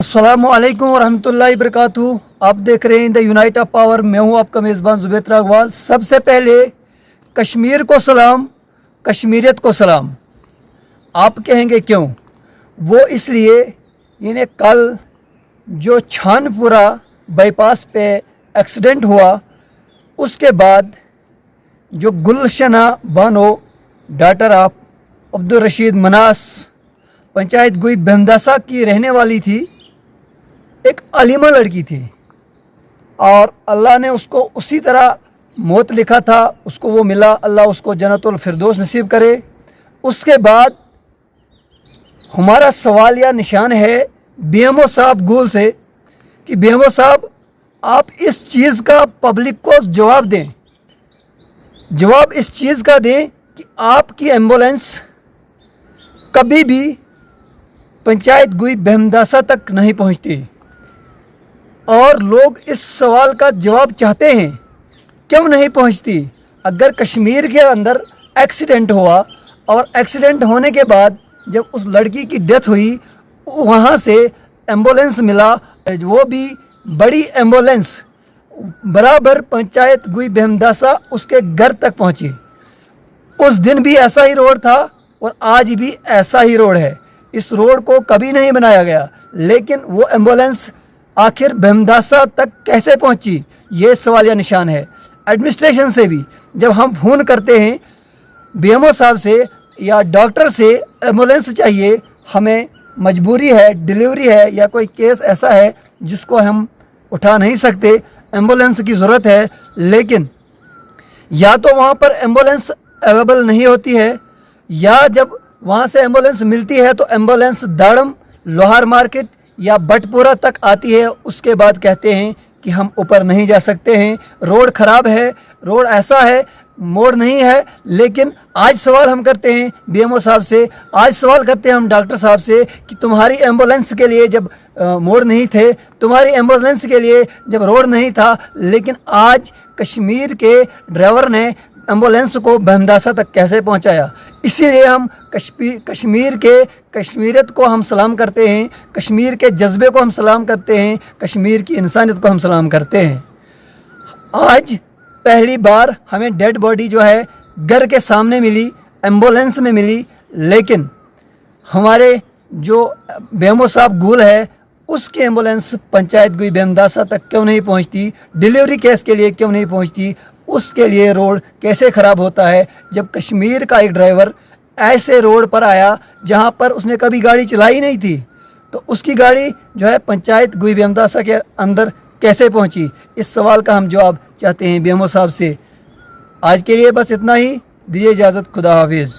अस्सलामुअलैकुम वरहमतुल्लाहि वबरकातुहू। आप देख रहे हैं द यूनाइट ऑफ पावर। मैं हूं आपका मेज़बान ज़ुबैर त्रागवाल। सबसे पहले कश्मीर को सलाम, कश्मीरियत को सलाम। आप कहेंगे क्यों? वो इसलिए यानी कल जो छानपुरा बाईपास पे एक्सीडेंट हुआ, उसके बाद जो गुलशना बानो डॉटर ऑफ अब्दुल रशीद मनास पंचायत गुई बहमदासा की रहने वाली थी, एक अलीमा लड़की थी और अल्लाह ने उसको उसी तरह मौत लिखा था, उसको वो मिला। अल्लाह उसको जन्नतुल फिरदौस नसीब करे। उसके बाद हमारा सवाल या निशान है बीएमओ साहब गुल से कि बीएमओ साहब आप इस चीज़ का पब्लिक को जवाब दें, जवाब इस चीज़ का दें कि आपकी एम्बुलेंस कभी भी पंचायत गुई बहमदासा तक नहीं पहुंचती। और लोग इस सवाल का जवाब चाहते हैं, क्यों नहीं पहुंचती? अगर कश्मीर के अंदर एक्सीडेंट हुआ और एक्सीडेंट होने के बाद जब उस लड़की की डेथ हुई, वहाँ से एम्बुलेंस मिला, वो भी बड़ी एम्बुलेंस बराबर पंचायत गुई बहमदासा उसके घर तक पहुँची। उस दिन भी ऐसा ही रोड था और आज भी ऐसा ही रोड है। इस रोड को कभी नहीं बनाया गया, लेकिन वो एम्बुलेंस आखिर बहमदासा तक कैसे पहुंची, ये सवाल या निशान है। एडमिनिस्ट्रेशन से भी जब हम फ़ोन करते हैं बीएमओ साहब से या डॉक्टर से, एम्बुलेंस चाहिए, हमें मजबूरी है, डिलीवरी है या कोई केस ऐसा है जिसको हम उठा नहीं सकते, एम्बुलेंस की ज़रूरत है, लेकिन या तो वहाँ पर एम्बुलेंस अवेलेबल नहीं होती है, या जब वहाँ से एम्बुलेंस मिलती है तो एम्बुलेंस दाड़म, लोहार मार्केट या बटपुरा तक आती है। उसके बाद कहते हैं कि हम ऊपर नहीं जा सकते हैं, रोड ख़राब है, रोड ऐसा है, मोड़ नहीं है। लेकिन आज सवाल हम करते हैं बीएमओ साहब से, आज सवाल करते हैं हम डॉक्टर साहब से कि तुम्हारी एम्बुलेंस के लिए जब मोड़ नहीं थे, तुम्हारी एम्बुलेंस के लिए जब रोड नहीं था, लेकिन आज कश्मीर के ड्राइवर ने एम्बुलेंस को बहमदासा तक कैसे पहुंचाया? इसीलिए हम कश्मीर के कश्मीरियत को हम सलाम करते हैं, कश्मीर के जज्बे को हम सलाम करते हैं, कश्मीर की इंसानियत को हम सलाम करते हैं। आज पहली बार हमें डेड बॉडी जो है घर के सामने मिली, एम्बुलेंस में मिली, लेकिन हमारे जो बीएमओ साहब गुल है उसकी एम्बुलेंस पंचायत गुई बहमदासा तक क्यों नहीं पहुंचती? डिलीवरी केस के लिए क्यों नहीं पहुंचती? उसके लिए रोड कैसे ख़राब होता है? जब कश्मीर का एक ड्राइवर ऐसे रोड पर आया जहां पर उसने कभी गाड़ी चलाई नहीं थी, तो उसकी गाड़ी जो है पंचायत गुई बहमदासा के अंदर कैसे पहुंची? इस सवाल का हम जवाब चाहते हैं बीएमओ साहब से। आज के लिए बस इतना ही, दीजिए इजाज़त, खुदा हाफिज़।